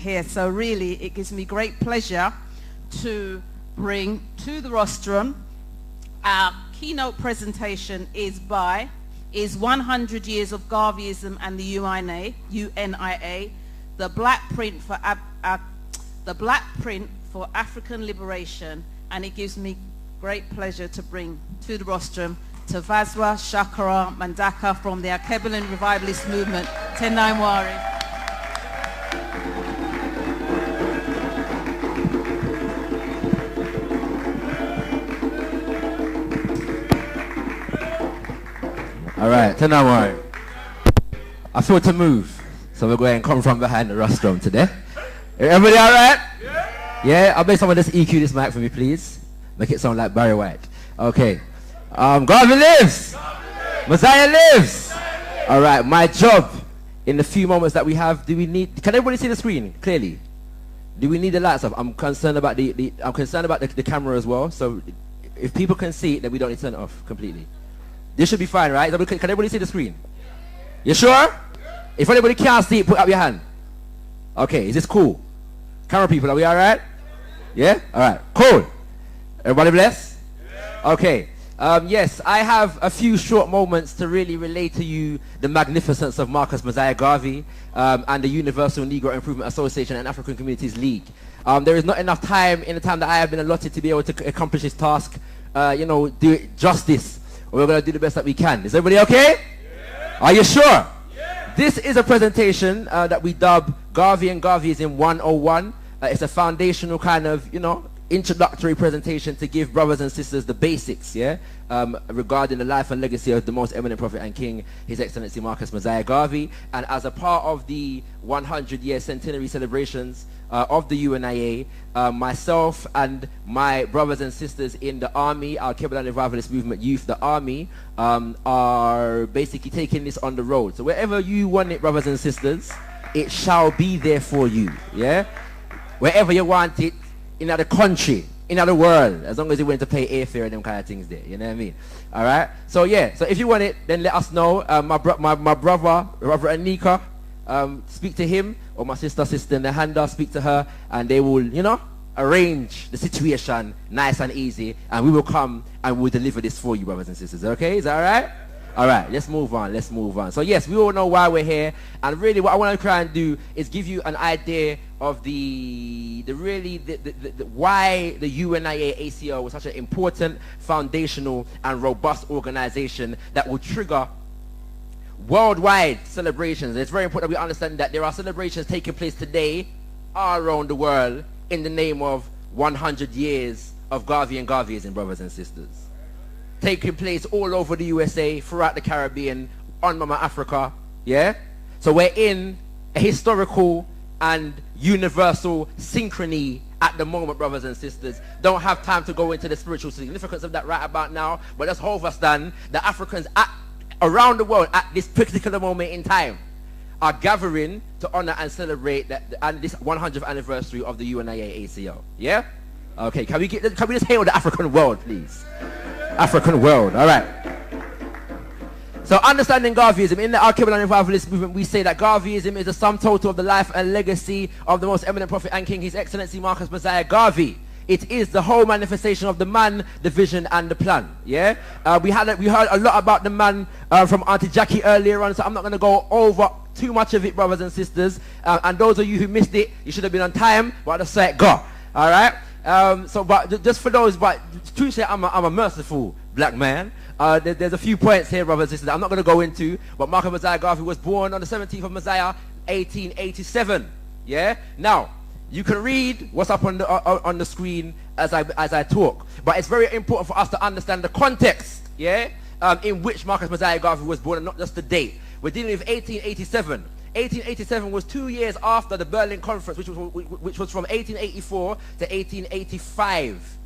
here. So really, it gives me great pleasure to bring to the rostrum our keynote presentation is 100 Years of Garveyism and the UNIA, the black print for African liberation, and it gives me great pleasure to bring to the rostrum Tavazwa ShakaRa Mandaka from the Akebelin Revivalist Movement, Tenaimwari. All right, Tenaimwari. I feel to move, so we're going to come from behind the rostrum today. Everybody all right? Yeah, I'll make someone just EQ this mic for me, please. Make it sound like Barry White. Okay. Garvey lives! Mosiah lives! All right, my job in the few moments that we have, can everybody see the screen clearly? Do we need the lights off? I'm concerned about the camera as well. So if people can see it, then we don't need to turn it off completely. This should be fine, right? Can everybody see the screen? You sure? If anybody can't see it, put up your hand. Okay, is this cool? Camera people, are we all right? Yeah? All right, cool. Everybody blessed? Okay. Yes, I have a few short moments to really relate to you the magnificence of Marcus Mosiah Garvey and the Universal Negro Improvement Association and African Communities League. There is not enough time in the time that I have been allotted to be able to accomplish this task, do it justice. We're going to do the best that we can. Is everybody okay? Yeah. Are you sure? Yeah. This is a presentation that we dub Garvey and Garveyism 101. It's a foundational kind of, introductory presentation to give brothers and sisters the basics, regarding the life and legacy of the most eminent prophet and king, His Excellency Marcus Mosiah Garvey. And as a part of the 100-year centenary celebrations of the UNIA, myself and my brothers and sisters in the army, our Kebelin Revivalist Movement Youth, the army, are basically taking this on the road. So wherever you want it, brothers and sisters, it shall be there for you, Wherever you want it, in other country, in other world, as long as you're willing to pay airfare and them kind of things there, you know what I mean? All right? So yeah, so if you want it, then let us know. My brother, Reverend Anika, speak to him, or my sister in the handle, speak to her, and they will, arrange the situation nice and easy, and we will come and we'll deliver this for you, brothers and sisters. Okay? Is that all right? All right, let's move on. So yes, we all know why we're here, and really what I want to try and do is give you an idea of why the UNIA ACL was such an important, foundational, and robust organization that will trigger worldwide celebrations. It's very important that we understand that there are celebrations taking place today all around the world in the name of 100 years of Garvey and Garveyism, brothers and sisters. Taking place all over the USA, throughout the Caribbean, on Mama Africa, So we're in a historical and universal synchrony at the moment, brothers and sisters. Don't have time to go into the spiritual significance of that right about now, but let's hold us done. The Africans around the world at this particular moment in time are gathering to honor and celebrate this 100th anniversary of the UNIA ACL. Yeah? Okay, can we just hail the African world, please? African world, all right. So understanding Garveyism, in the Kebelin Revivalist Movement, we say that Garveyism is the sum total of the life and legacy of the most eminent prophet and king, His Excellency Marcus Mosiah Garvey. It is the whole manifestation of the man, the vision, and the plan. We heard a lot about the man from Auntie Jackie earlier on, so I'm not going to go over too much of it, brothers and sisters. And those of you who missed it, you should have been on time, but I just say go. All right. But just for those, but to say I'm a merciful black man. There's a few points here, brothers and sisters, I'm not going to go into. But Marcus Mosiah Garvey was born on the 17th of Mosiah, 1887. Now you can read what's up on the screen as I talk, but it's very important for us to understand the context, in which Marcus Mosiah Garvey was born, and not just the date. We're dealing with 1887. 1887 was 2 years after the Berlin Conference, which was from 1884 to 1885.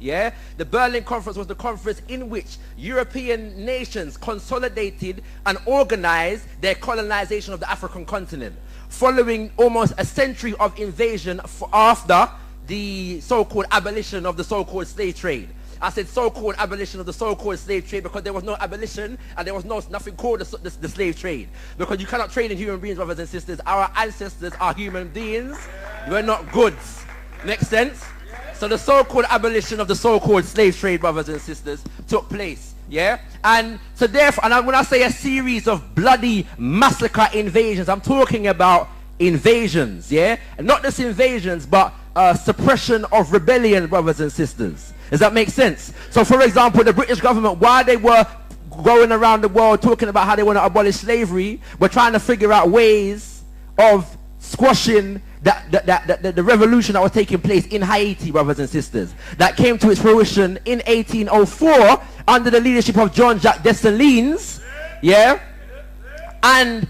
The Berlin Conference was the conference in which European nations consolidated and organized their colonization of the African continent, following almost a century of invasion after the so-called abolition of the so-called slave trade. I said so-called abolition of the so-called slave trade because there was no abolition and there was nothing called the slave trade. Because you cannot trade in human beings, brothers and sisters. Our ancestors are human beings. were not goods. Make sense? So the so-called abolition of the so-called slave trade, brothers and sisters, took place. Yeah? And so therefore, and when I say a series of bloody massacre invasions, I'm talking about invasions, yeah? And not just invasions, but suppression of rebellion, brothers and sisters. Does that make sense? So for example, the British government, while they were going around the world talking about how they want to abolish slavery, were trying to figure out ways of squashing the revolution that was taking place in Haiti, brothers and sisters, that came to its fruition in 1804 under the leadership of Jean-Jacques Dessalines, yeah? And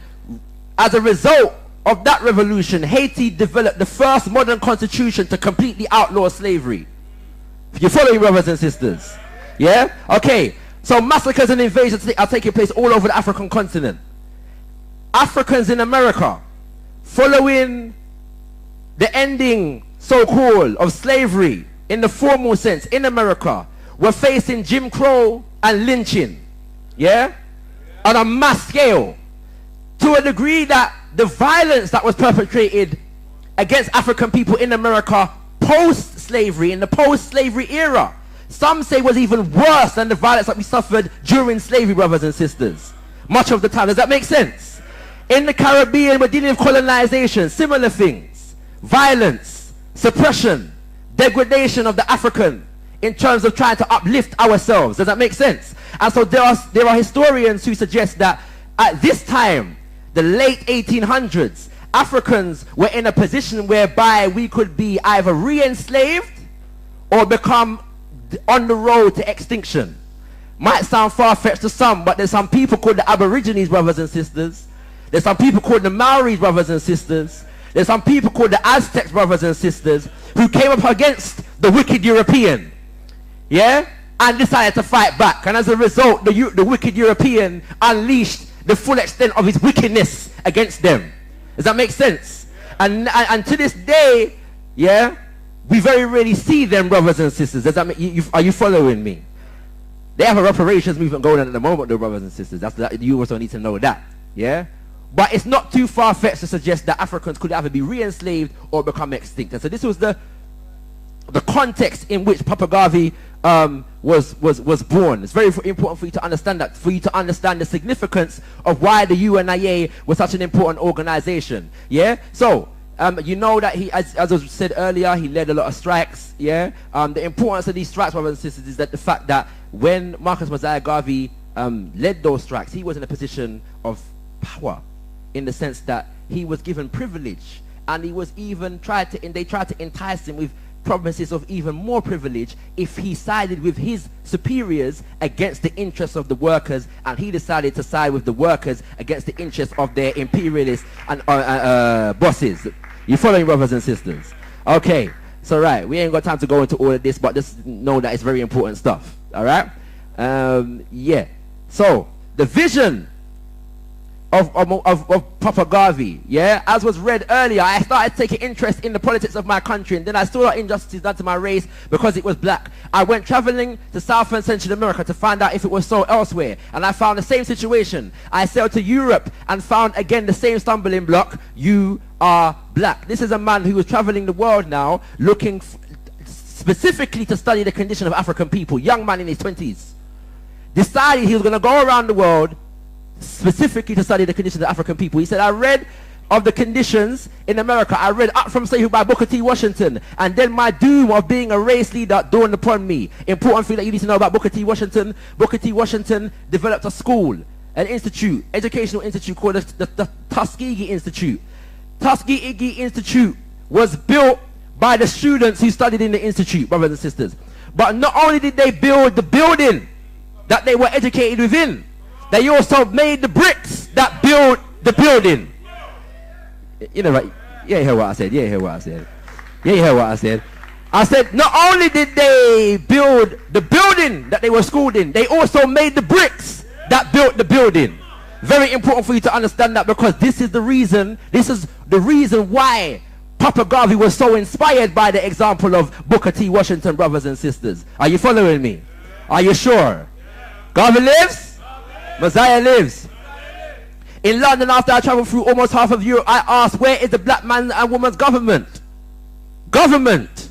as a result of that revolution, Haiti developed the first modern constitution to completely outlaw slavery. You follow me, brothers and sisters? Yeah? Okay, so massacres and invasions are taking place all over the African continent. Africans in America, following the ending, so-called, of slavery in the formal sense in America, were facing Jim Crow and lynching, yeah, on a mass scale, to a degree that the violence that was perpetrated against African people in America post-slavery, in the post-slavery era, some say was even worse than the violence that we suffered during slavery, brothers and sisters, much of the time. Does that make sense? In the Caribbean, we're dealing with colonization, similar things, violence, suppression, degradation of the African in terms of trying to uplift ourselves. Does that make sense? And so there are historians who suggest that at this time, the late 1800s, Africans were in a position whereby we could be either re-enslaved or become on the road to extinction. Might sound far-fetched to some, but there's some people called the Aborigines, brothers and sisters. There's some people called the Maoris, brothers and sisters. There's some people called the Aztecs, brothers and sisters, who came up against the wicked European, yeah, and decided to fight back. And as a result, the wicked European unleashed the full extent of his wickedness against them. Does that make sense? And to this day, yeah, we very rarely see them, brothers and sisters. Does that make, are you following me? They have a reparations movement going on at the moment, though, brothers and sisters. You also need to know that, yeah. But it's not too far-fetched to suggest that Africans could either be re-enslaved or become extinct. And so this was the context in which Papa Garvey was born. It's very important for you to understand that, for you to understand the significance of why the UNIA was such an important organization. Yeah? So, you know that he, as was said earlier, he led a lot of strikes. Yeah? The importance of these strikes, brothers and sisters, is that the fact that when Mosiah Garvey led those strikes, he was in a position of power, in the sense that he was given privilege, and he was even they tried to entice him with promises of even more privilege if he sided with his superiors against the interests of the workers, and he decided to side with the workers against the interests of their imperialists and bosses. You following, brothers and sisters? Okay, so right, we ain't got time to go into all of this, but just know that it's very important stuff. All right? Yeah. So the vision of Papa Garvey, yeah, as was read earlier, I started taking interest in the politics of my country, and then I saw injustices done to my race because it was black. I went traveling to South and Central America to find out if it was so elsewhere, and I found the same situation. I sailed to Europe and found again the same stumbling block: you are black. This is a man who was traveling the world now, looking specifically to study the condition of African people. Young man in his 20s, decided he was going to go around the world specifically to study the conditions of African people. He said, I read of the conditions in America. I read Up From Slavery by Booker T. Washington, and then my doom of being a race leader dawned upon me. Important thing that you need to know about Booker T. Washington: Booker T. Washington developed a school, an institute, educational institute called the Tuskegee Institute. Tuskegee Institute was built by the students who studied in the institute, brothers and sisters. But not only did they build the building that they were educated within, they also made the bricks that built the building. You know, right? Yeah, you hear what I said. Yeah, you hear what I said. Yeah, you hear what I said. I said, not only did they build the building that they were schooled in, they also made the bricks that built the building. Very important for you to understand that, because this is the reason why Papa Garvey was so inspired by the example of Booker T. Washington, brothers and sisters. Are you following me? Are you sure? Garvey lives? Mosiah lives. In London, after I traveled through almost half of Europe, I asked, where is the black man and woman's government? government?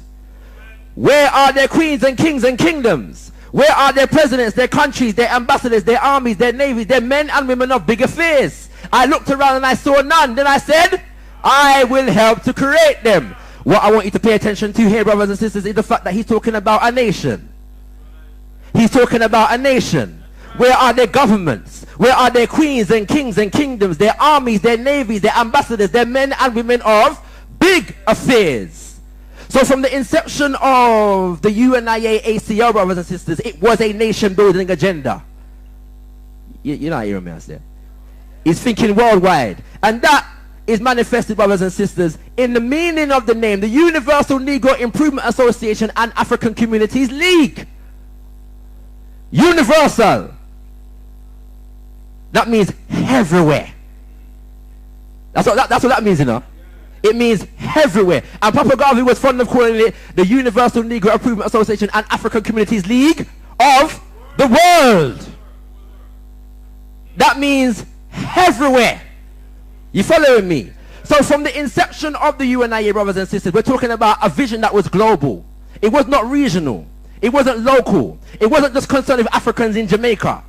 Where are their queens and kings and kingdoms? Where are their presidents, their countries, their ambassadors, their armies, their navies, their men and women of big affairs? I looked around and I saw none. Then I said, I will help to create them. What I want you to pay attention to here, brothers and sisters, is the fact that he's talking about a nation. He's talking about a nation. Where are their governments? Where are their queens and kings and kingdoms, their armies, their navies, their ambassadors, their men and women of big affairs? So from the inception of the UNIA ACL, brothers and sisters, it was a nation-building agenda. You're not hearing me, I say. He's thinking worldwide. And that is manifested, brothers and sisters, in the meaning of the name, the Universal Negro Improvement Association and African Communities League. Universal. That means everywhere. That's what that means, you know. It means everywhere. And Papa Garvey was fond of calling it the Universal Negro Improvement Association and African Communities League of the world. That means everywhere. You following me? So from the inception of the UNIA, brothers and sisters, we're talking about a vision that was global. It was not regional. It wasn't local. It wasn't just concerned with Africans in Jamaica,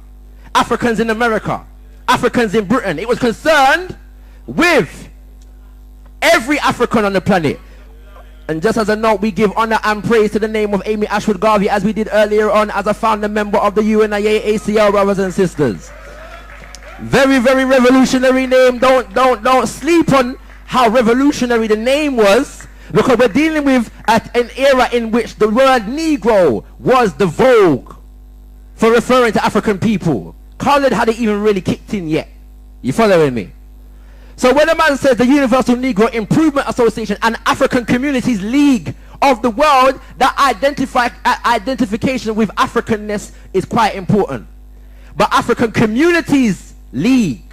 Africans in America, Africans in Britain. It was concerned with every African on the planet. And just as a note, we give honor and praise to the name of Amy Ashwood Garvey, as we did earlier on, as a founder member of the UNIA ACL, brothers and sisters. Very, very revolutionary name. Don't sleep on how revolutionary the name was, because we're dealing with an era in which the word Negro was the vogue for referring to African people. Colored hadn't even really kicked in yet. You following me? So when a man says the Universal Negro Improvement Association and African Communities League of the world, that identification with Africanness is quite important. But African Communities League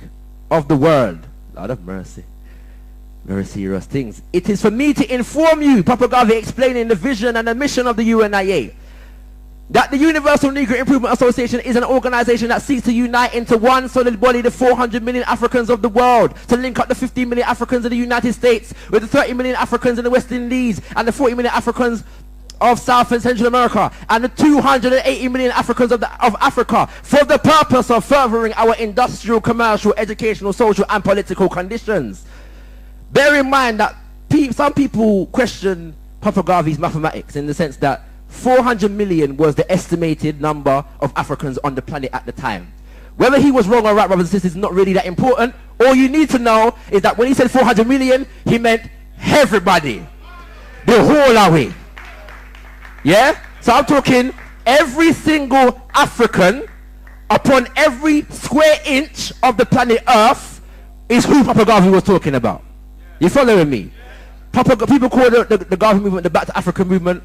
of the world, Lord of mercy, very serious things. It is for me to inform you, Papa Garvey explaining the vision and the mission of the UNIA, that the Universal Negro Improvement Association is an organization that seeks to unite into one solid body the 400 million Africans of the world, to link up the 15 million Africans in the United States with the 30 million Africans in the West Indies and the 40 million Africans of South and Central America and the 280 million Africans of Africa, for the purpose of furthering our industrial, commercial, educational, social and political conditions. Bear in mind that some people question Papa Garvey's mathematics in the sense that 400 million was the estimated number of Africans on the planet at the time. Whether he was wrong or right, brothers and sisters, is not really that important. All you need to know is that when he said 400 million, he meant everybody. The whole away. Yeah? So I'm talking every single African upon every square inch of the planet Earth is who Papa Garvey was talking about. You following me? People call the Garvey movement the Back to Africa movement.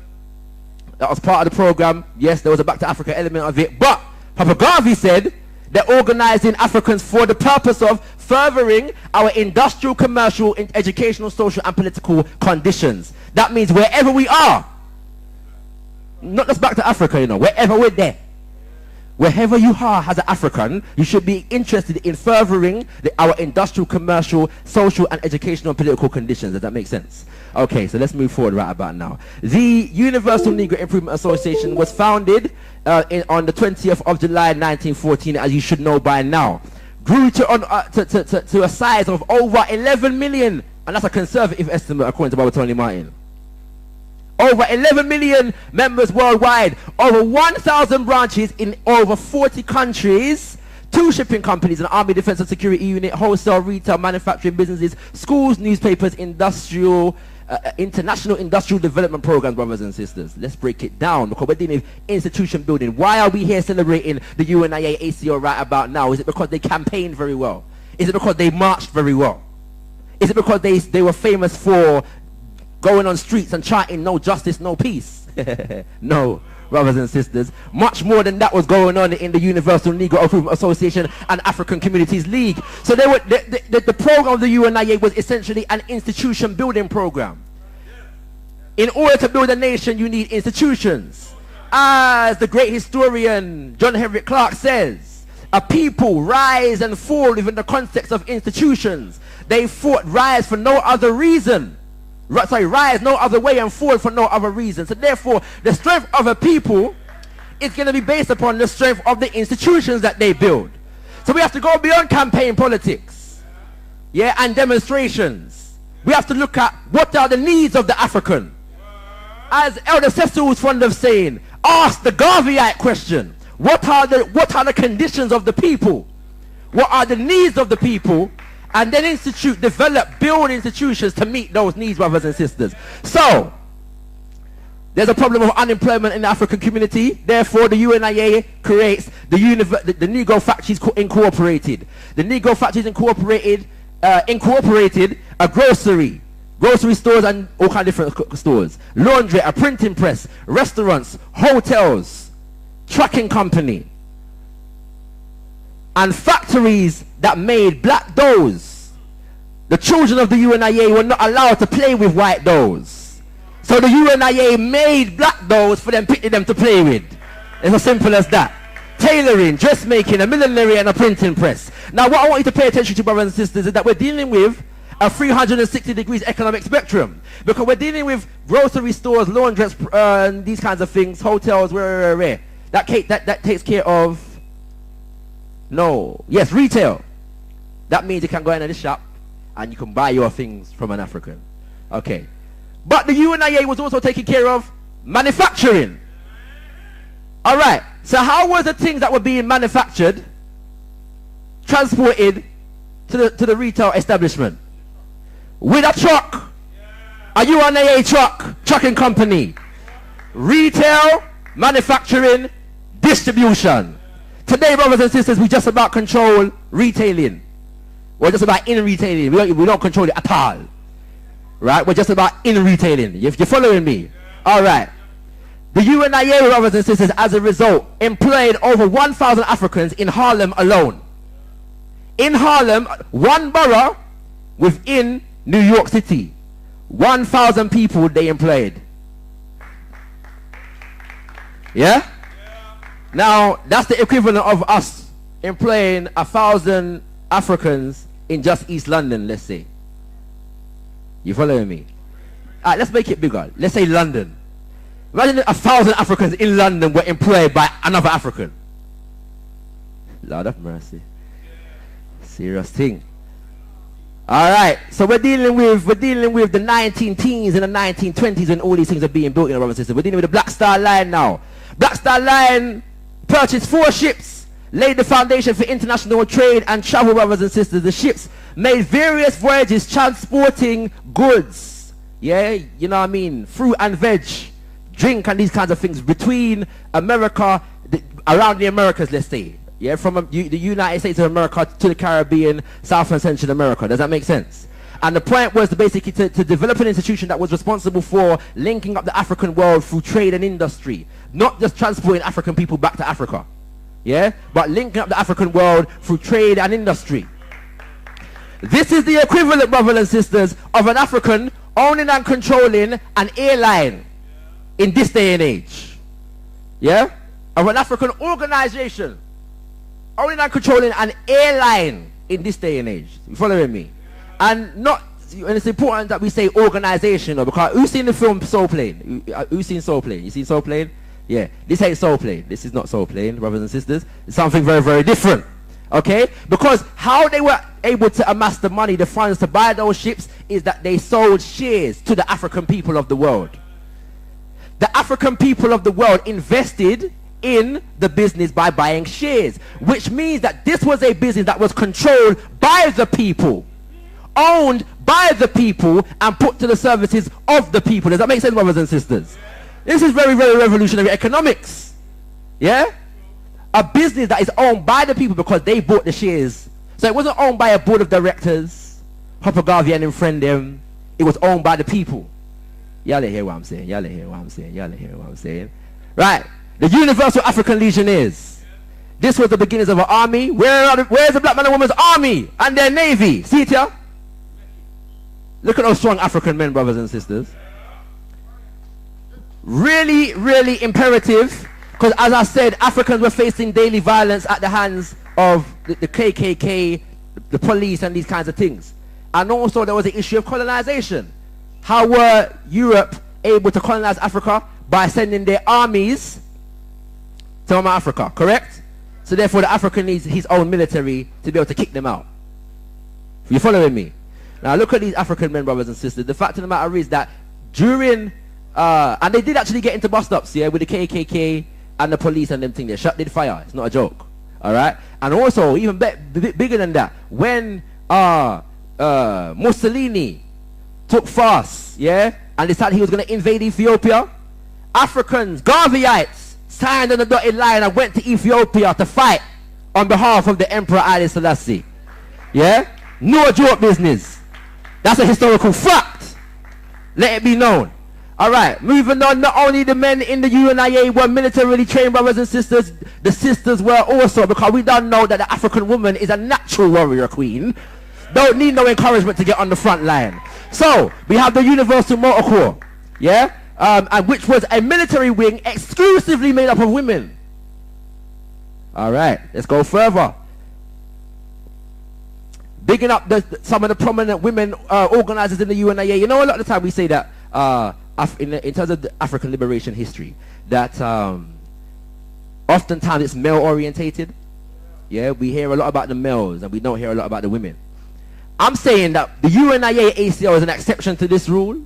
That was part of the program. Yes, there was a Back to Africa element of it. But Papa Garvey said they're organizing Africans for the purpose of furthering our industrial, commercial, educational, social and political conditions. That means wherever we are, not just back to Africa, you know, wherever we're there. Wherever you are as an African, you should be interested in furthering our industrial, commercial, social and educational and political conditions. Does that make sense? Okay, so let's move forward right about now. The Universal Negro Improvement Association was founded on the 20th of July 1914, as you should know by now. Grew to a size of over 11 million, and that's a conservative estimate according to Baba Tony Martin. Over 11 million members worldwide, over 1,000 branches in over 40 countries, 2 shipping companies, an army defense and security unit, wholesale, retail, manufacturing businesses, schools, newspapers, international industrial development programs, brothers and sisters. Let's break it down, because we're dealing with institution building. Why are we here celebrating the UNIA ACL right about now? Is it because they campaigned very well? Is it because they marched very well? Is it because they were famous for going on streets and chanting no justice, no peace? No, brothers and sisters. Much more than that was going on in the Universal Negro Improvement Association and African Communities League. So the program of the UNIA was essentially an institution building program. In order to build a nation, you need institutions. As the great historian John Henrik Clarke says, a people rise and fall within the context of institutions. They rise for no other reason rise no other way and fall for no other reason. So therefore, the strength of a people is going to be based upon the strength of the institutions that they build. So we have to go beyond campaign politics, yeah, and demonstrations. We have to look at what are the needs of the African. As Elder Cecil was fond of saying, ask the Garveyite question. What are the conditions of the people? What are the needs of the people? And then build institutions to meet those needs, brothers and sisters. So, there's a problem of unemployment in the African community. Therefore, the UNIA creates the Negro Factories Incorporated. The Negro Factories Incorporated a grocery stores and all kinds of different stores, laundry, a printing press, restaurants, hotels, trucking company, and factories that made black doughs. The children of the UNIA were not allowed to play with white doughs. So the UNIA made black doughs for them to play with. It's as simple as that. Tailoring, dressmaking, a millinery, and a printing press. Now what I want you to pay attention to, brothers and sisters, is that we're dealing with a 360 degrees economic spectrum. Because we're dealing with grocery stores, laundrettes, these kinds of things, hotels, where. That takes care of, retail. That means you can go into the shop and you can buy your things from an African. Okay. But the UNIA was also taking care of manufacturing. Alright, so how was the things that were being manufactured transported to the retail establishment? With a truck, a UNIA trucking company. Retail, manufacturing, distribution. Today, brothers and sisters, we just about control retailing. We're just about in retailing. We don't control it at all. Right? We're just about in retailing. You're following me? Alright. The UNIA, brothers and sisters, as a result, employed over 1,000 Africans in Harlem alone. In Harlem, one borough within New York City. 1,000 people they employed. Yeah? Now, that's the equivalent of us employing 1,000 Africans in just East London, let's say. You following me? Alright, let's make it bigger. Let's say London. Imagine 1,000 Africans in London were employed by another African. Lord of mercy. Serious thing. Alright, so we're dealing with the 19-teens and the 1920s when all these things are being built in, brothers and sisters. We're dealing with the Black Star Line now. Black Star Line purchased 4 ships, laid the foundation for international trade and travel, brothers and sisters. The ships made various voyages transporting goods, yeah, you know what I mean, fruit and veg, drink and these kinds of things between America, around the Americas, let's say, yeah, from the United States of America to the Caribbean, South and Central America. Does that make sense? And the point was basically to develop an institution that was responsible for linking up the African world through trade and industry, not just transporting African people back to Africa, yeah, but linking up the African world through trade and industry. This is the equivalent, brothers and sisters, of an African owning and controlling an airline in this day and age. Yeah? Of an African organization owning and controlling an airline in this day and age. You following me? And it's important that we say organization, because who's seen the film Soul Plane? Who's seen Soul Plane? You seen Soul Plane? Yeah. This ain't Soul Plane. This is not Soul Plane, brothers and sisters. It's something very, very different. Okay? Because how they were able to amass the money, the funds to buy those ships, is that they sold shares to the African people of the world. The African people of the world invested in the business by buying shares, which means that this was a business that was controlled by the people, owned by the people, and put to the services of the people. Does that make sense, brothers and sisters? This is very, very revolutionary economics. Yeah? A business that is owned by the people because they bought the shares. So it wasn't owned by a board of directors, Papa Garvey and friend them. It was owned by the people. Y'all hear what I'm saying? Y'all hear what I'm saying? Y'all hear what I'm saying? Right. The Universal African Legionnaires. This was the beginnings of an army. Where's the black man and woman's army and their navy? See it here? Look at those strong African men, brothers and sisters. Really, really imperative. Because as I said, Africans were facing daily violence at the hands of the KKK, the police and these kinds of things. And also there was the issue of colonization. how were Europe able to colonize Africa? By sending their armies to Africa, correct? So therefore the African needs his own military to be able to kick them out. You following me? Now look at these African men, brothers and sisters. The fact of the matter is that during, and they did actually get into bust-ups, yeah, with the KKK and the police and them thing. They shut their fire. It's not a joke. All right? And also, even bigger than that, when Mussolini took fast, yeah, and decided he was going to invade Ethiopia, Africans, Garveyites, signed on the dotted line and went to Ethiopia to fight on behalf of the Emperor Haile Selassie. Yeah? No joke business. That's a historical fact. Let it be known. Alright, moving on. Not only the men in the UNIA were militarily trained, brothers and sisters, the sisters were also, because we don't know that the African woman is a natural warrior queen. Don't need no encouragement to get on the front line. So, we have the Universal Motor Corps, yeah? And which was a military wing exclusively made up of women. Alright, let's go further. Bigging up some of the prominent women organizers in the UNIA. You know, a lot of the time we say that in terms of the African liberation history, that oftentimes it's male orientated. Yeah, we hear a lot about the males and we don't hear a lot about the women. I'm saying that the UNIA ACL is an exception to this rule,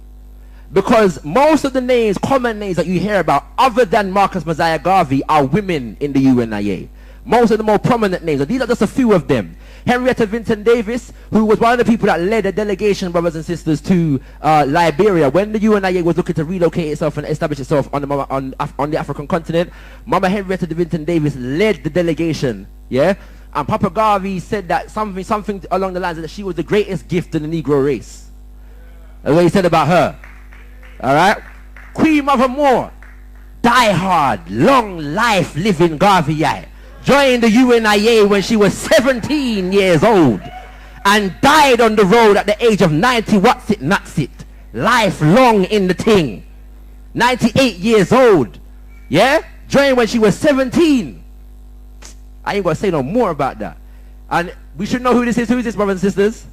because most of the names, common names that you hear about other than Marcus Mosiah Garvey, are women in the UNIA. Most of the more prominent names, and these are just a few of them. Henrietta Vinton Davis, who was one of the people that led a delegation, brothers and sisters, to Liberia when the UNIA was looking to relocate itself and establish itself on the African continent. Mama Henrietta Vinton Davis led the delegation, yeah? And Papa Garvey said that something along the lines of that she was the greatest gift in the Negro race. That's what he said about her. Alright? Queen Mother Moore, die-hard, long life living Garveyite, joined the UNIA when she was 17 years old and died on the road at the age of 90. What's it, nuts it? Lifelong in the thing. 98 years old. Yeah? Joined when she was 17. I ain't gonna say no more about that. And we should know who this is. Who is this, brothers and sisters?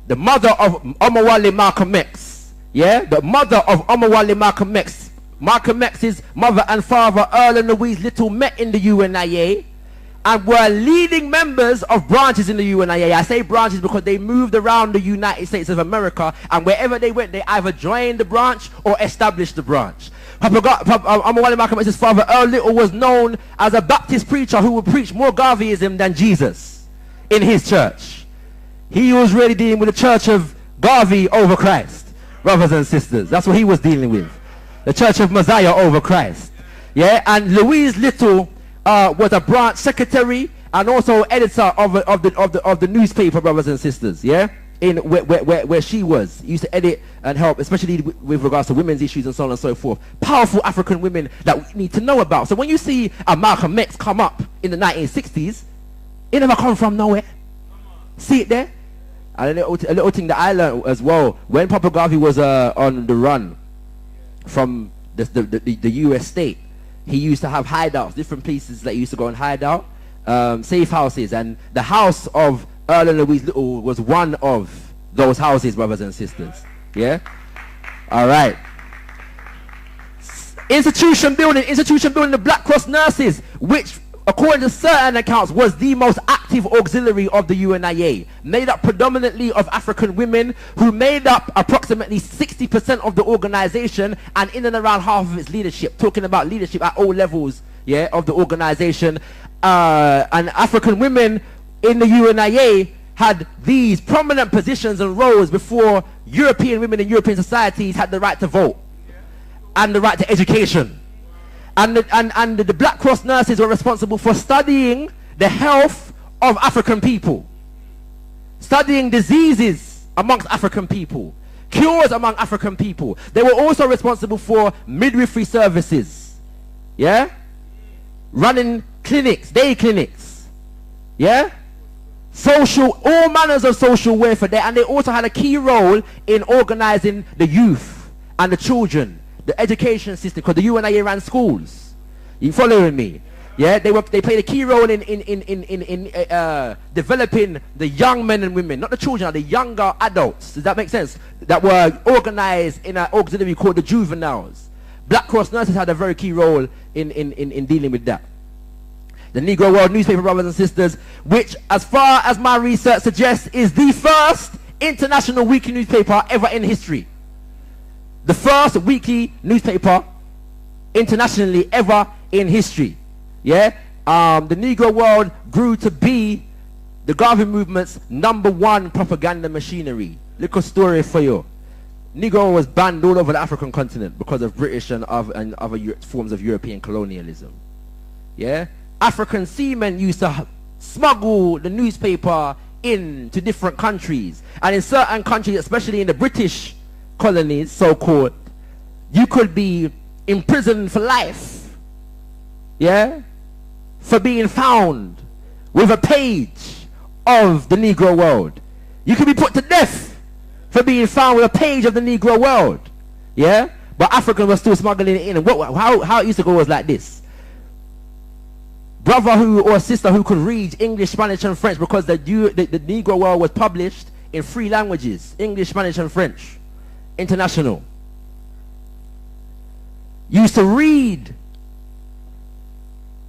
The mother of Omowale Malcolm X. Yeah? The mother of Omowale Malcolm X. Malcolm X's mother and father, Earl and Louise Little, met in the UNIA and were leading members of branches in the UNIA. I say branches because they moved around the United States of America, and wherever they went, they either joined the branch or established the branch. Omowale Malcolm X's father, Earl Little, was known as a Baptist preacher who would preach more Garveyism than Jesus in his church. He was really dealing with the church of Garvey over Christ, brothers and sisters. That's what he was dealing with. The Church of Messiah over Christ. Yeah, and Louise Little was a branch secretary and also editor of the newspaper, brothers and sisters. Yeah, in where she was, used to edit and help, especially with regards to women's issues and so on and so forth. Powerful African women that we need to know about. So when you see a Malcolm X come up in the 1960s, it never come from nowhere. See it there? And a little thing that I learned as well, when Papa Garvey was on the run from the US state, he used to have hideouts, different places that he used to go and hide out, safe houses, and the house of Earl and Louise Little was one of those houses, brothers and sisters. Yeah? Alright. Institution building, the Black Cross nurses, which according to certain accounts was the most active auxiliary of the UNIA, made up predominantly of African women who made up approximately 60% of the organization and in and around half of its leadership, talking about leadership at all levels, yeah, of the organization. And African women in the UNIA had these prominent positions and roles before European women in European societies had the right to vote and the right to education. And the Black Cross nurses were responsible for studying the health of African people, studying diseases amongst African people, cures among African people. They were also responsible for midwifery services, yeah, running clinics, day clinics, yeah, all manners of social welfare there. And they also had a key role in organizing the youth and the children, the education system, because the UNIA ran schools. You following me? Yeah, they played a key role in developing the young men and women, not the children, the younger adults. Does that make sense? That were organized in an auxiliary called the juveniles. Black Cross Nurses had a very key role in dealing with that. The Negro World newspaper, brothers and sisters, which, as far as my research suggests, is the first international weekly newspaper ever in history. The first weekly newspaper internationally ever in history. Yeah, the Negro World grew to be the Garvey movement's #1 propaganda machinery. Little story for you. Negro was banned all over the African continent because of British and other forms of European colonialism. Yeah, African seamen used to smuggle the newspaper into different countries, and in certain countries, especially in the British colonies, so-called, you could be imprisoned for life. Yeah, for being found with a page of the Negro World. You could be put to death for being found with a page of the Negro World. Yeah, but Africans were still smuggling it in. And how it used to go was like this: brother who or sister who could read English, Spanish, and French, because the Negro World was published in 3 languages: English, Spanish, and French. International. Used to read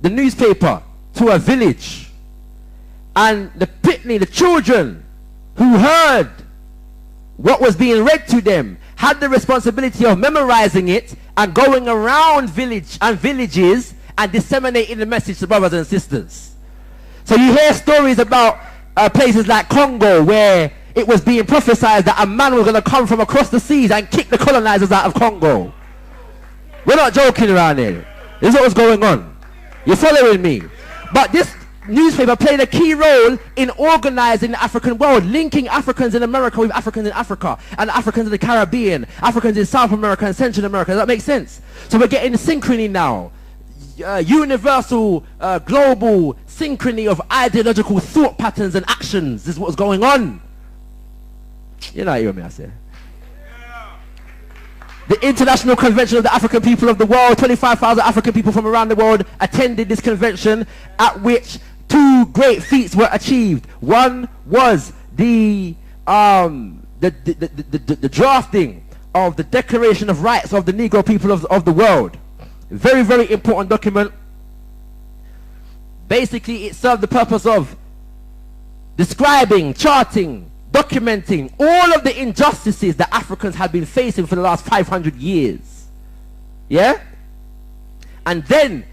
the newspaper to a village, and the children who heard what was being read to them had the responsibility of memorizing it and going around villages and disseminating the message to brothers and sisters. So you hear stories about places like Congo, where it was being prophesied that a man was going to come from across the seas and kick the colonizers out of Congo. We're not joking around here. This is what was going on. You're following me? But this newspaper played a key role in organizing the African world, linking Africans in America with Africans in Africa, and Africans in the Caribbean, Africans in South America and Central America. Does that make sense? So we're getting synchrony now. Universal, global synchrony of ideological thought patterns and actions is what's going on. You're not hearing me, I say. The International Convention of the African People of the World, 25,000 African people from around the world attended this convention, at which 2 great feats were achieved. One was the drafting of the Declaration of Rights of the Negro people of the world. Very, very important document. Basically, it served the purpose of describing, charting, documenting all of the injustices that Africans had been facing for the last 500 years. Yeah? And then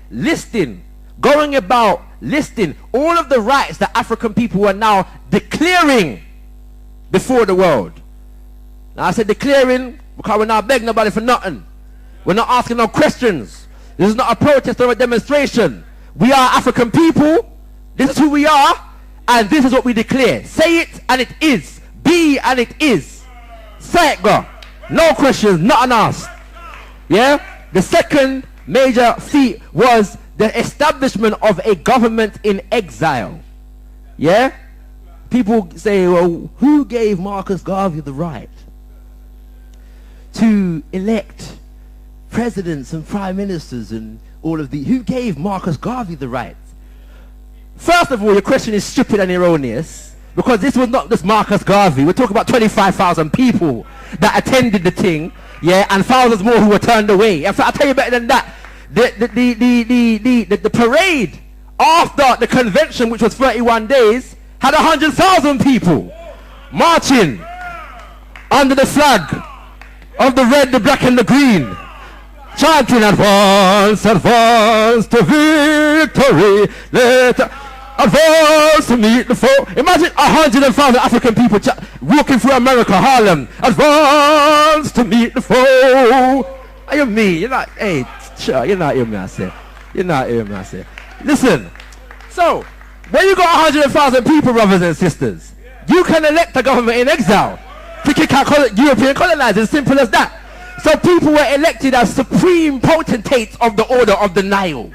going about listing all of the rights that African people were now declaring before the world. Now I said declaring because we're not begging nobody for nothing. We're not asking no questions. This is not a protest or a demonstration. We are African people. This is who we are. And this is what we declare. Say it and it is. Be and it is. Say it, go. No questions, not asked. Yeah? The second major feat was the establishment of a government in exile. Yeah? People say, well, who gave Marcus Garvey the right to elect presidents and prime ministers and all of the... Who gave Marcus Garvey the right? First of all, your question is stupid and erroneous, because this was not just Marcus Garvey. We're talking about 25,000 people that attended the thing, yeah, and thousands more who were turned away. In fact, I'll tell you better than that. The parade after the convention, which was 31 days, had 100,000 people marching under the flag of the red, the black, and the green, chanting, advance, advance to victory, advance to meet the foe. Imagine 100,000 African people walking through America, Harlem, advance to meet the foe. Are you me? You're not, hey, sure, you're not hearing me, I say. You're not hearing me, I say. Listen, so, when you got 100,000 people, brothers and sisters, you can elect a government in exile to kick out European colonizers, simple as that. So people were elected as supreme potentates of the order of the Nile.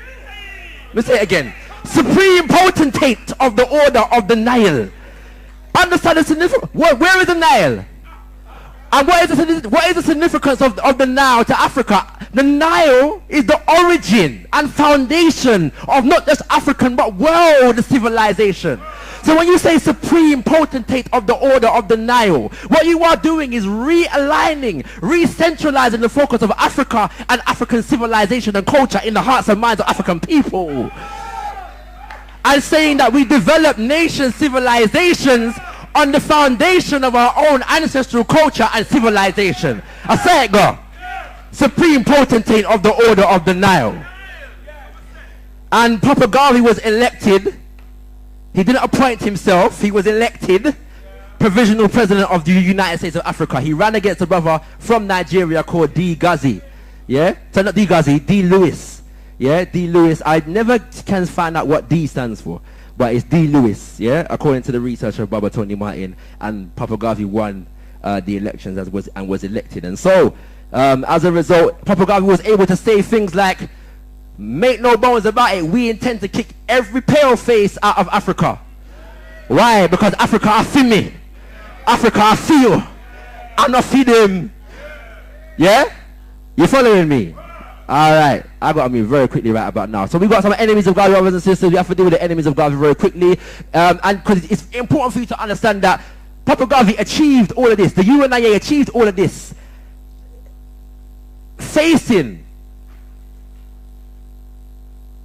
Let me say it again. Supreme potentate of the order of the Nile. Understand the significance? Where is the Nile? And what is the significance of the Nile to Africa? The Nile is the origin and foundation of not just African but world civilization. So when you say supreme potentate of the order of the Nile, what you are doing is realigning, re-centralizing the focus of Africa and African civilization and culture in the hearts and minds of African people. And saying that we develop nation civilizations on the foundation of our own ancestral culture and civilization. I say it, go. Supreme potentate of the order of the Nile. And Papa Garvey was elected. He didn't appoint himself. He was elected provisional president of the United States of Africa. He ran against a brother from Nigeria called D. Gazi. Yeah? So not D. Gazi, D. Lewis. Yeah? D. Lewis. I never can find out what D stands for. But it's D. Lewis. Yeah? According to the research of Baba Tony Martin. And Papa Garvey won the elections and was elected. And so, as a result, Papa Garvey was able to say things like, make no bones about it, we intend to kick every pale face out of Africa. Why? Because Africa I feel me. Africa I feel. I not feed them. Yeah? You following me? Alright. I got to move very quickly right about now. So we've got some enemies of Garvey, brothers and sisters. We have to deal with the enemies of Garvey very quickly. And because it's important for you to understand that Papa Garvey achieved all of this. The UNIA achieved all of this. Facing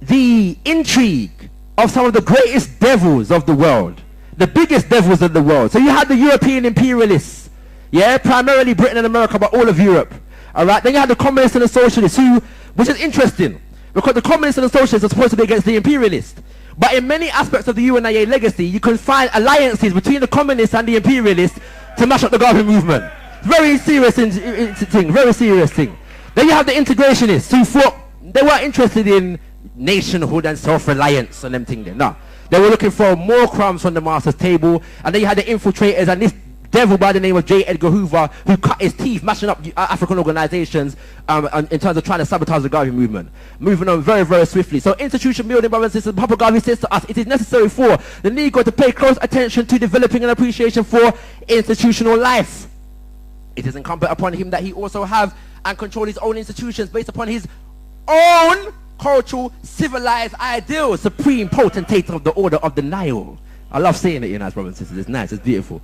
the intrigue of some of the greatest devils of the world, the biggest devils of the world. So you had the European imperialists, yeah, primarily Britain and America, but all of Europe. All right. Then you had the communists and the socialists, which is interesting because the communists and the socialists are supposed to be against the imperialists. But in many aspects of the UNIA legacy, you can find alliances between the communists and the imperialists to mash up the Garvey movement. Very serious thing. Very serious thing. Then you have the integrationists who thought they weren't interested in nationhood and self-reliance and them things there. No. They were looking for more crumbs from the master's table. And then you had the infiltrators and this devil by the name of J. Edgar Hoover who cut his teeth mashing up African organizations in terms of trying to sabotage the Garvey movement. Moving on very, very swiftly. So institution building, brothers and sisters, Papa Garvey says to us, it is necessary for the Negro to pay close attention to developing an appreciation for institutional life. It is incumbent upon him that he also have and control his own institutions based upon his own cultural, civilized ideals, supreme potentate of the order of the Nile. I love saying it, you know, brothers and sisters. It's nice, it's beautiful.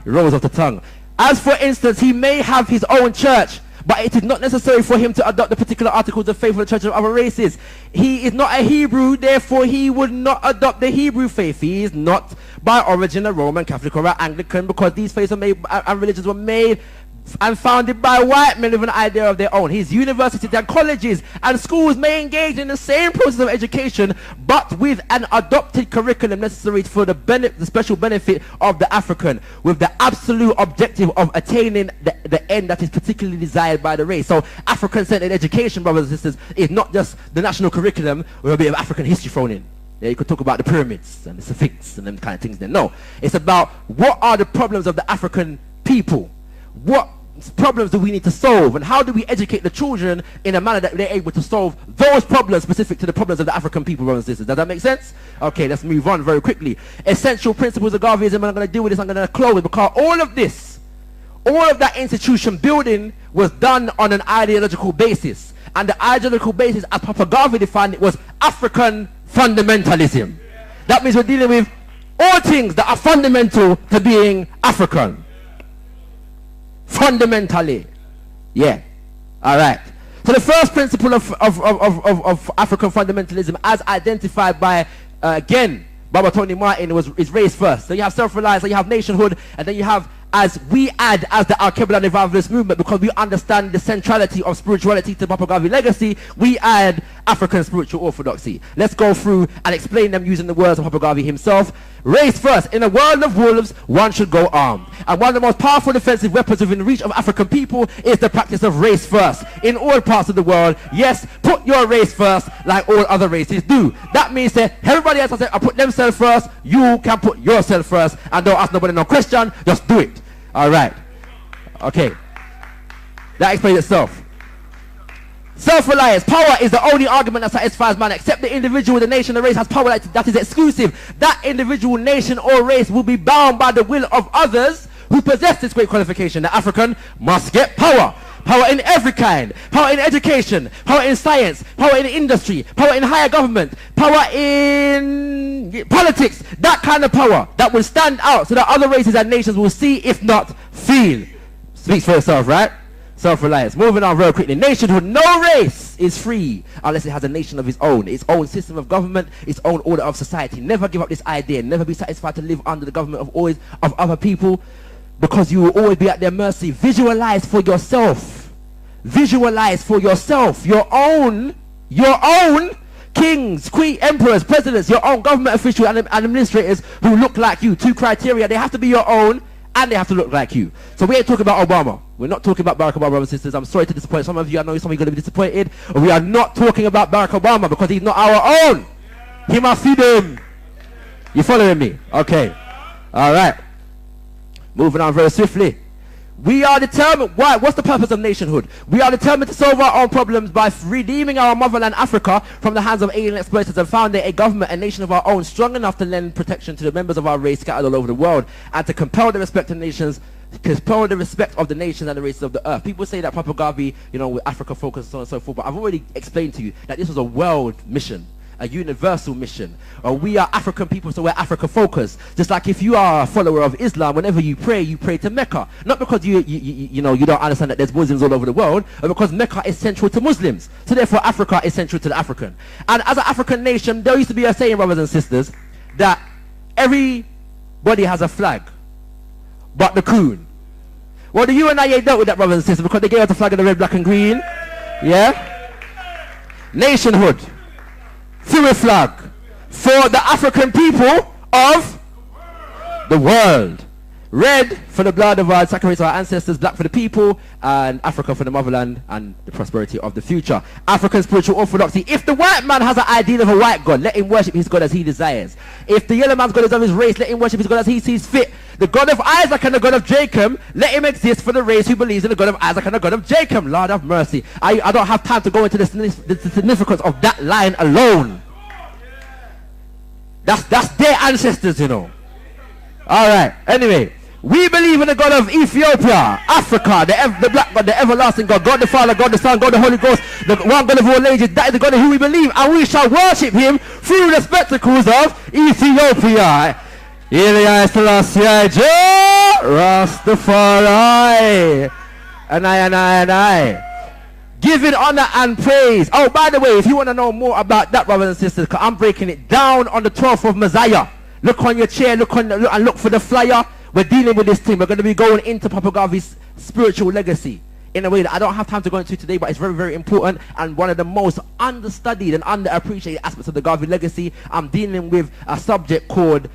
It rolls off the tongue. As for instance, he may have his own church, but it is not necessary for him to adopt the particular articles of faith of the church of other races. He is not a Hebrew, therefore he would not adopt the Hebrew faith. He is not by origin a Roman Catholic or an Anglican, because these faiths are made and religions were made and founded by white men with an idea of their own. His universities and colleges and schools may engage in the same process of education, but with an adopted curriculum necessary for the special benefit of the African, with the absolute objective of attaining the end that is particularly desired by the race. So African-centered education, brothers and sisters, is not just the national curriculum with a bit of African history thrown in. Yeah, you could talk about the pyramids and the Sphinx and them kind of things there. No, it's about what are the problems of the African people. What problems do we need to solve, and how do we educate the children in a manner that they're able to solve those problems specific to the problems of the African people, brothers and sisters? Does that make sense? Okay, let's move on very quickly. Essential principles of Garveyism, and I'm going to deal with this, I'm going to close, because all of that institution building was done on an ideological basis, and the ideological basis, as Papa Garvey defined it, was African fundamentalism. That means we're dealing with all things that are fundamental to being African. Fundamentally. Yeah. Alright. So the first principle of African fundamentalism, as identified by, again, Baba Tony Martin, is race first. So you have self-reliance, then you have nationhood, and then you have, as we add as the Al-Qibla revivalist movement, because we understand the centrality of spirituality to Papa Garvey legacy, we add African spiritual orthodoxy. Let's go through and explain them using the words of Papa Garvey himself. Race first. In a world of wolves, one should go armed. And one of the most powerful defensive weapons within reach of African people is the practice of race first. In all parts of the world, yes, put your race first like all other races do. That means that everybody else has to put themselves first, you can put yourself first, and don't ask nobody no question, just do it. Alright. Okay. That explains itself. Self-reliance. Power is the only argument that satisfies man. Except the individual, the nation, the race has power that is exclusive. That individual, nation, or race will be bound by the will of others who possess this great qualification. The African must get power. power in every kind, power in education, power in science, power in industry, power in higher government, power in politics, that kind of power that will stand out so that other races and nations will see, if not feel. Speaks for itself, right? Self-reliance. Moving on very quickly. Nationhood. No race is free unless it has a nation of its own system of government, its own order of society. Never give up this idea. Never be satisfied to live under the government of other people, because you will always be at their mercy. Visualize for yourself. Visualize for yourself your own kings, queen, emperors, presidents, your own government officials and administrators who look like you. 2 criteria. They have to be your own and they have to look like you. So we ain't talking about Obama. We're not talking about Barack Obama, brothers and sisters. I'm sorry to disappoint some of you. I know some of you are going to be disappointed. We are not talking about Barack Obama because he's not our own. He must feed him. You following me? Okay. All right. Moving on very swiftly. We are determined. Why? What's the purpose of nationhood? We are determined to solve our own problems by redeeming our motherland Africa from the hands of alien exploiters and founding a government, a nation of our own, strong enough to lend protection to the members of our race scattered all over the world, and to compel the respect of the nations and the races of the earth. People say that Papa Garvey, with Africa focus and so on and so forth, but I've already explained to you that this was a world mission, a universal mission. We are African people, so we're Africa focused. Just like if you are a follower of Islam, whenever you pray to Mecca. Not because you don't understand that there's Muslims all over the world, but because Mecca is central to Muslims. So therefore Africa is central to the African. And as an African nation, there used to be a saying, brothers and sisters, that everybody has a flag but the coon. Well, the UNIA dealt with that, brothers and sisters, because they gave us the flag of the red, black and green. Yeah? Nationhood. Through a flag for the African people of the world. Red for the blood of our sacrifice of our ancestors, black for the people, and Africa for the motherland and the prosperity of the future. African spiritual orthodoxy. If the white man has an ideal of a white god, let him worship his god as he desires. If the yellow man's god is of his race, let him worship his god as he sees fit. The God of Isaac and the God of Jacob, let him exist for the race who believes in the God of Isaac and the God of Jacob. Lord have mercy. I don't have time to go into the significance of that line alone. That's their ancestors, Alright, anyway. We believe in the God of Ethiopia, Africa, the black God, the everlasting God, God the Father, God the Son, God the Holy Ghost, the one God of all ages. That is the God in whom we believe, and we shall worship him through the spectacles of Ethiopia. Ilya Selassie, Rastafari, and I. Giving honor and praise. Oh, by the way, if you want to know more about that, brothers and sisters, because I'm breaking it down on the 12th of Mosiah. Look on your chair, look for the flyer. We're dealing with this thing. We're going to be going into Papa Garvey's spiritual legacy in a way that I don't have time to go into today, but it's very, very important and one of the most understudied and underappreciated aspects of the Garvey legacy. I'm dealing with a subject called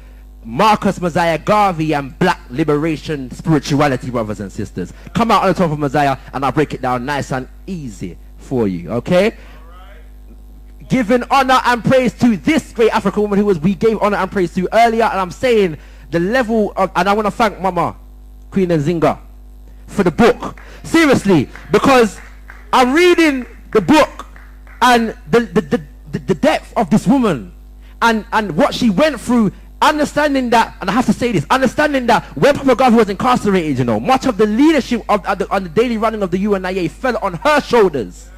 Mosiah Garvey and Black Liberation Spirituality, brothers and sisters. Come out on the top of Mosiah and I'll break it down nice and easy for you, okay? Giving honor and praise to this great African woman we gave honor and praise to earlier, and I'm saying the level of, and I want to thank Mama Queen Nzinga for the book, seriously, because I'm reading the book and the depth of this woman and what she went through, understanding that, and I have to say this, understanding that when Papa Garvey was incarcerated, much of the leadership on the daily running of the UNIA fell on her shoulders.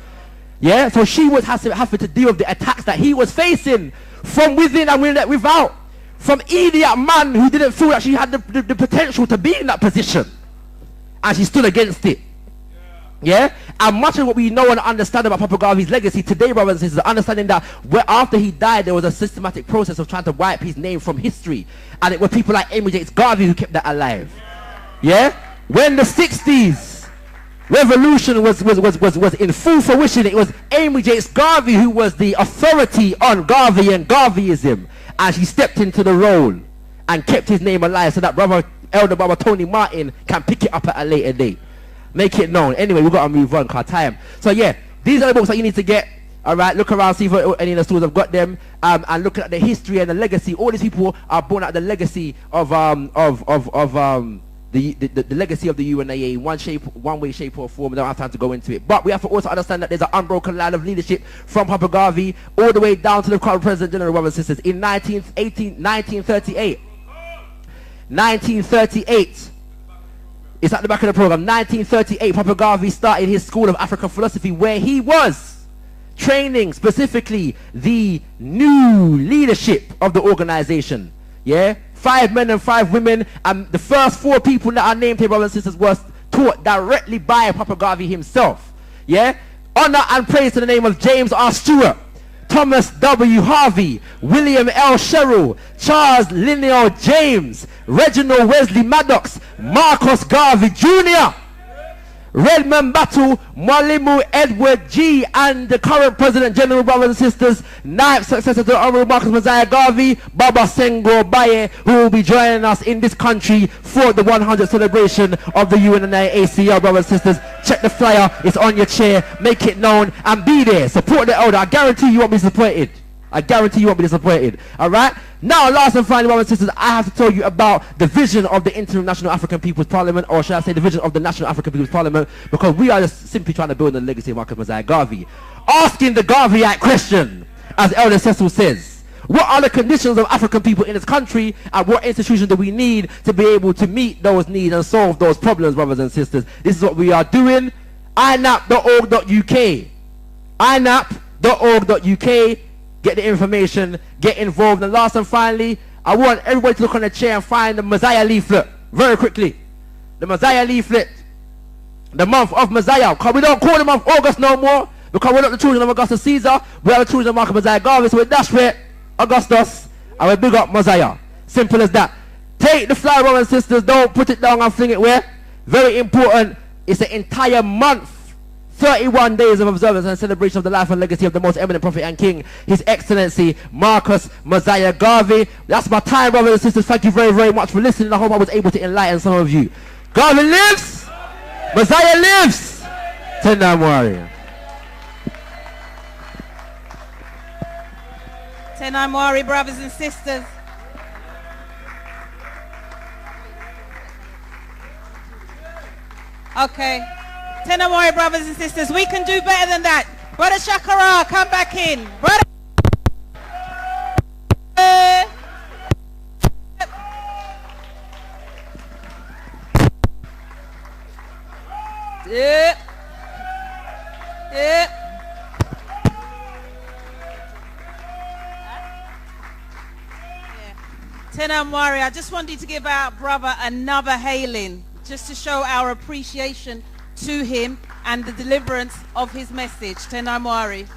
Yeah, so she was having to deal with the attacks that he was facing from within and without. From idiot man who didn't feel that she had the potential to be in that position. And she stood against it. Yeah? And much of what we know and understand about Papa Garvey's legacy today, brothers and sisters, understanding that after he died, there was a systematic process of trying to wipe his name from history. And it were people like Eminent Garvey who kept that alive. Yeah? When the 60s revolution was in full fruition, it was Amy J. Garvey who was the authority on Garvey and Garveyism, and she stepped into the role and kept his name alive so that elder brother Tony Martin can pick it up at a later date, make it known. Anyway, we've got to move on because time. So yeah, these are the books that you need to get. Alright, look around, see if any of the stores have got them, and look at the history and the legacy. All these people are born out of the legacy of the legacy of the UNIA in one way, shape or form. We don't have time to go into it, but we have to also understand that there's an unbroken line of leadership from Papa Garvey all the way down to the current President General, brothers and sisters. In 1938, It's at the back of the program. 1938, Papa Garvey started his School of African Philosophy, where he was training specifically the new leadership of the organization. Yeah? 5 men and 5 women. And the first 4 people that are named here, brothers and sisters, was taught directly by Papa Garvey himself. Yeah? Honor and praise to the name of James R. Stewart, Thomas W. Harvey, William L. Sherrill, Charles Linnell James, Reginald Wesley Maddox, Marcus Garvey Jr., Redmond Battle, Mwalimu Edward G., and the current President General, brothers and sisters, ninth successor to the Honorable Marcus Mosiah Garvey, Baba Senghor Baye, who will be joining us in this country for the 100th celebration of the UNIA ACL, brothers and sisters. Check the flyer, it's on your chair, make it known, and be there. Support the elder. I guarantee you won't be disappointed. I guarantee you won't be disappointed. Alright? Now, last and finally, brothers and sisters, I have to tell you about the vision of the International African People's Parliament, or should I say the vision of the National African People's Parliament, because we are just simply trying to build the legacy of Marcus Mosiah Garvey. Asking the Garveyite question, as Elder Cecil says, what are the conditions of African people in this country, and what institutions do we need to be able to meet those needs and solve those problems, brothers and sisters? This is what we are doing. inap.org.uk. inap.org.uk. Get the information, get involved. And last and finally, I want everybody to look on the chair and find the Mosiah leaflet very quickly. The Mosiah leaflet, the month of Mosiah, because we don't call the month August no more, because we're not the children of Augustus Caesar, we are the children of Marcus Mosiah Garvey, so we dash with Augustus and we big up Mosiah. Simple as that. Take the flyer, brothers and sisters, don't put it down and fling it where. Very important. It's an entire month, 31 days of observance and celebration of the life and legacy of the most eminent prophet and king, His Excellency Marcus Mosiah Garvey. That's my time, brothers and sisters. Thank you very, very much for listening. I hope I was able to enlighten some of you. Garvey lives! Mosiah lives! Tender warrior. Tenamwari, brothers and sisters. Okay. Tenamwari, brothers and sisters, we can do better than that. Brother ShakaRa, come back in. Brother. Yeah. Yeah. Tenamwari, I just wanted to give our brother another hailing, just to show our appreciation to him and the deliverance of his message. Tenamwari.